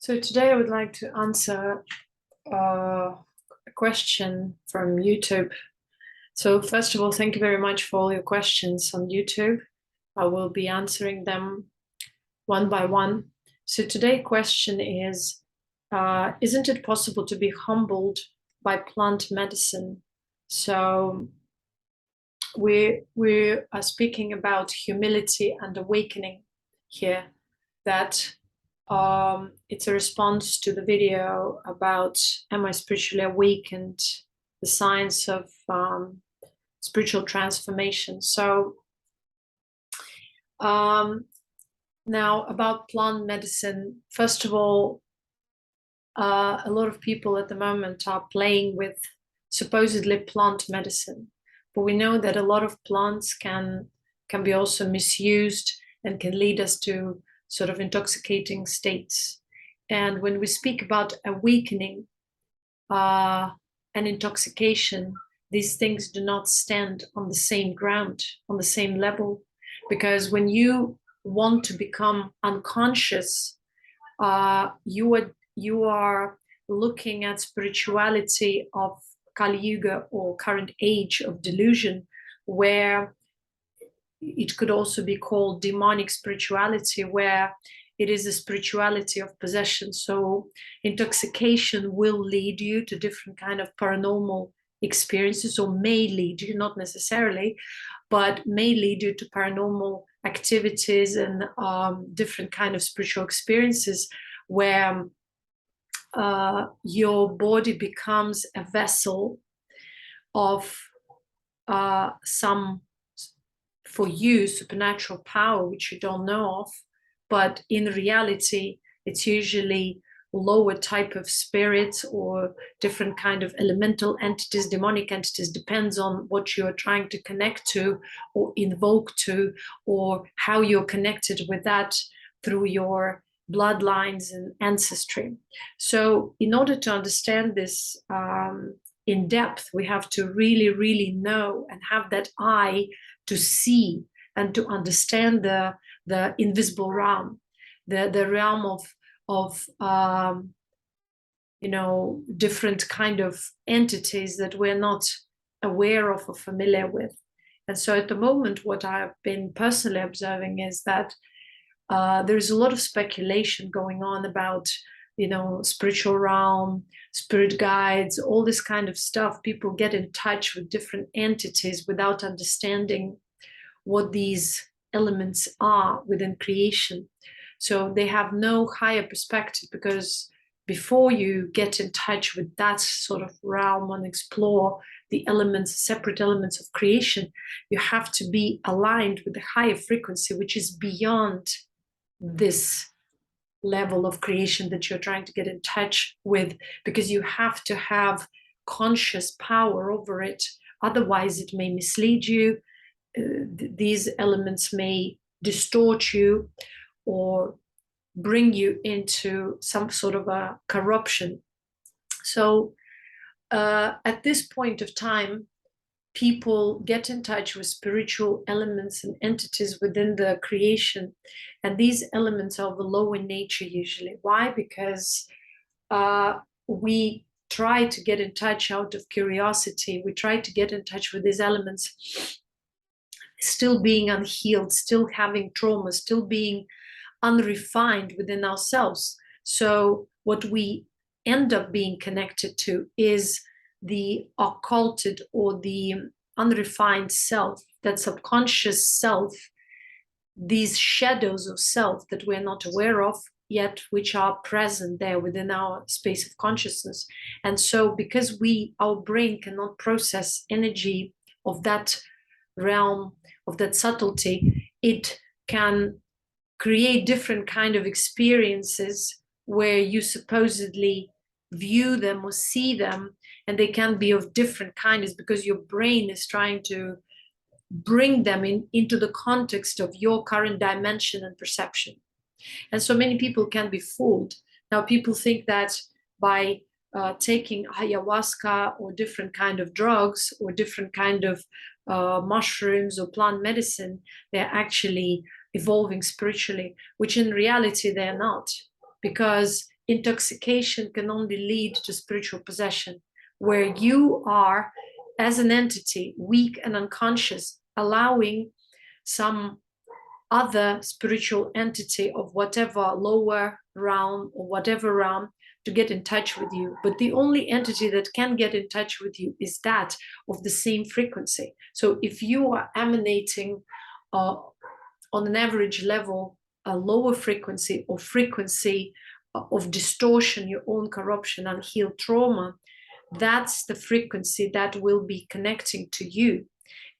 So today I would like to answer a question from YouTube. So first of all, thank you very much for all your questions on YouTube. I will be answering them one by one. So today's question is, isn't it possible to be humbled by plant medicine? So we are speaking about humility and awakening here, that it's a response to the video about am I spiritually awakened, the science of spiritual transformation. So now about plant medicine, first of all, a lot of people at the moment are playing with supposedly plant medicine, but we know that a lot of plants can be also misused and can lead us to sort of intoxicating states. And when we speak about awakening and intoxication, these things do not stand on the same ground, on the same level, because when you want to become unconscious, you are looking at spirituality of Kali Yuga, or current age of delusion, where it could also be called demonic spirituality, where it is a spirituality of possession. So intoxication will lead you to different kind of paranormal experiences, or may lead you, not necessarily, but may lead you to paranormal activities and different kind of spiritual experiences where your body becomes a vessel of some, for you, supernatural power, which you don't know of, but in reality, it's usually lower type of spirits or different kind of elemental entities, demonic entities, depends on what you're trying to connect to or invoke to, or how you're connected with that through your bloodlines and ancestry. So in order to understand this in depth, we have to really, really know and have that eye to see and to understand the invisible realm, the realm of different kind of entities that we're not aware of or familiar with. And so at the moment, what I've been personally observing is that there's a lot of speculation going on about, spiritual realm, spirit guides, all this kind of stuff. People get in touch with different entities without understanding what these elements are within creation. So they have no higher perspective, because before you get in touch with that sort of realm and explore the elements, separate elements of creation, you have to be aligned with the higher frequency, which is beyond this level of creation that you're trying to get in touch with, because you have to have conscious power over it. Otherwise, it may mislead you. These elements may distort you or bring you into some sort of a corruption. So at this point of time, people get in touch with spiritual elements and entities within the creation. And these elements are of a lower nature usually. Why? Because we try to get in touch out of curiosity. We try to get in touch with these elements, still being unhealed, still having trauma, still being unrefined within ourselves. So what we end up being connected to is the occulted or the unrefined self, that subconscious self, these shadows of self that we're not aware of yet, which are present there within our space of consciousness. And so because our brain cannot process energy of that realm, of that subtlety, it can create different kind of experiences where you supposedly view them or see them, and they can be of different kinds, because your brain is trying to bring them into the context of your current dimension and perception. And so many people can be fooled. Now, people think that by taking ayahuasca or different kind of drugs or different kind of mushrooms or plant medicine, they're actually evolving spiritually, which in reality they're not, because intoxication can only lead to spiritual possession, where you are, as an entity, weak and unconscious, allowing some other spiritual entity of whatever lower realm or whatever realm to get in touch with you. But the only entity that can get in touch with you is that of the same frequency. So if you are emanating on an average level a lower frequency or frequency of distortion, your own corruption, unhealed trauma, that's the frequency that will be connecting to you.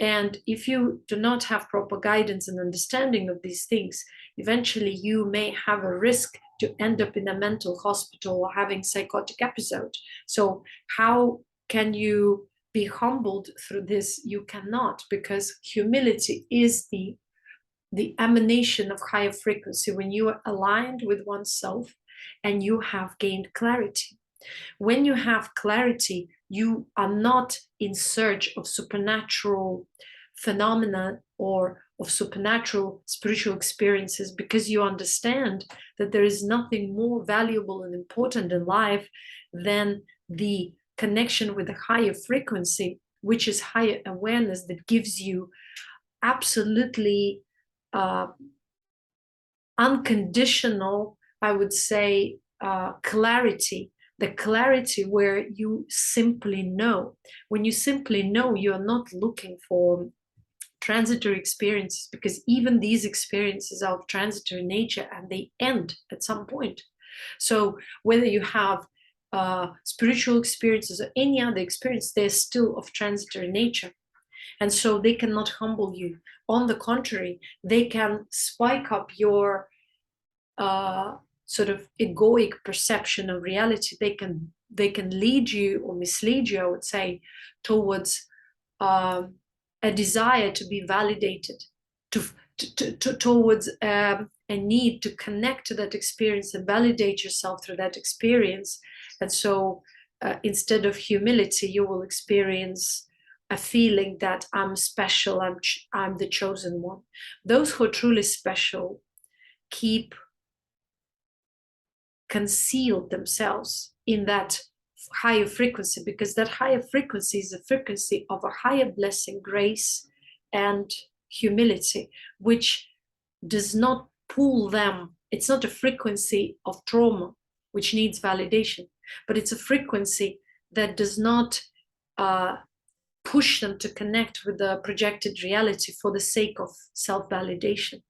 And if you do not have proper guidance and understanding of these things, eventually you may have a risk to end up in a mental hospital or having psychotic episode. So how can you be humbled through this? You cannot, because humility is the emanation of higher frequency when you are aligned with oneself and you have gained clarity. When you have clarity, you are not in search of supernatural phenomena or of supernatural spiritual experiences, because you understand that there is nothing more valuable and important in life than the connection with a higher frequency, which is higher awareness that gives you absolutely unconditional, I would say, clarity. The clarity where you simply know. When you simply know, you're not looking for transitory experiences, because even these experiences are of transitory nature and they end at some point. So whether you have spiritual experiences or any other experience, they're still of transitory nature. And so they cannot humble you. On the contrary, they can spike up your sort of egoic perception of reality. They can lead you or mislead you, I would say, towards a desire to be validated, towards a need to connect to that experience and validate yourself through that experience. And so instead of humility, you will experience a feeling that I'm special, I'm the chosen one. Those who are truly special keep concealed themselves in that higher frequency, because that higher frequency is a frequency of a higher blessing, grace, and humility, which does not pull them. It's not a frequency of trauma, which needs validation, but it's a frequency that does not push them to connect with the projected reality for the sake of self-validation.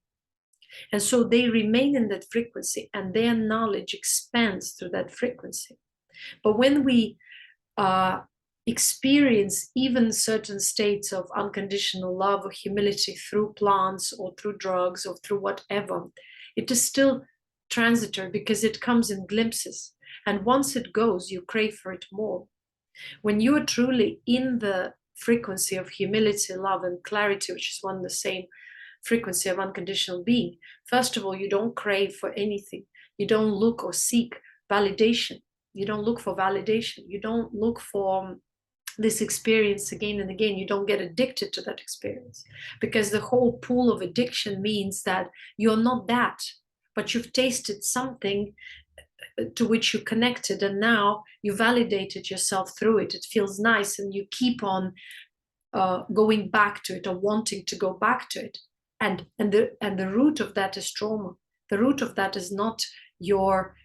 And so they remain in that frequency and their knowledge expands through that frequency. But when we experience even certain states of unconditional love or humility through plants or through drugs or through whatever, it is still transitory because it comes in glimpses. And once it goes, you crave for it more. When you are truly in the frequency of humility, love, and clarity, which is one and the same frequency of unconditional being, first of all, you don't crave for anything. You don't look or seek validation. You don't look for validation. You don't look for this experience again and again. You don't get addicted to that experience, because the whole pool of addiction means that you're not that, but you've tasted something to which you connected, and now you validated yourself through it. It feels nice, and you keep on going back to it or wanting to go back to it. And the root of that is trauma. The root of that is not your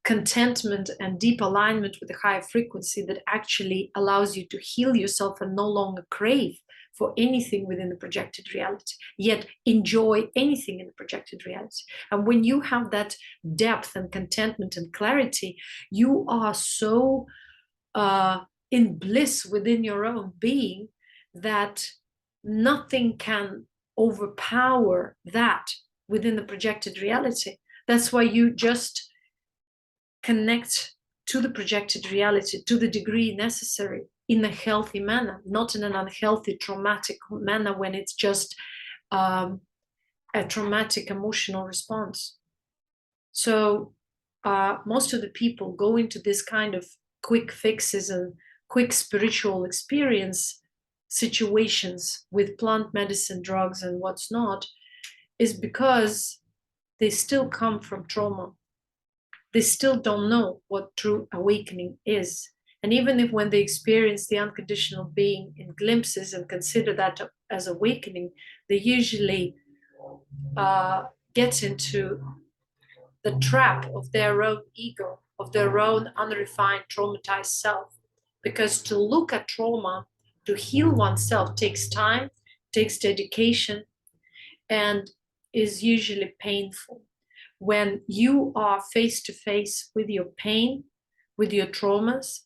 contentment and deep alignment with the higher frequency that actually allows you to heal yourself and no longer crave for anything within the projected reality, yet enjoy anything in the projected reality. And when you have that depth and contentment and clarity, you are so in bliss within your own being that nothing can overpower that within the projected reality. That's why you just connect to the projected reality to the degree necessary in a healthy manner, not in an unhealthy, traumatic manner when it's just a traumatic emotional response. So most of the people go into this kind of quick fixes and quick spiritual experience situations with plant medicine, drugs, and what's not, is because they still come from trauma. They still don't know what true awakening is. And even if when they experience the unconditional being in glimpses and consider that as awakening, they usually get into the trap of their own ego, of their own unrefined, traumatized self. Because to look at trauma, to heal oneself takes time, takes dedication, and is usually painful. When you are face to face with your pain, with your traumas,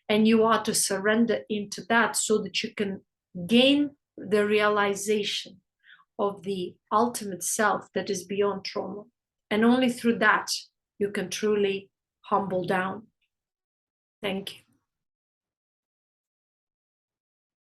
and you are to surrender into that so that you can gain the realization of the ultimate self that is beyond trauma. And only through that you can truly humble down. Thank you.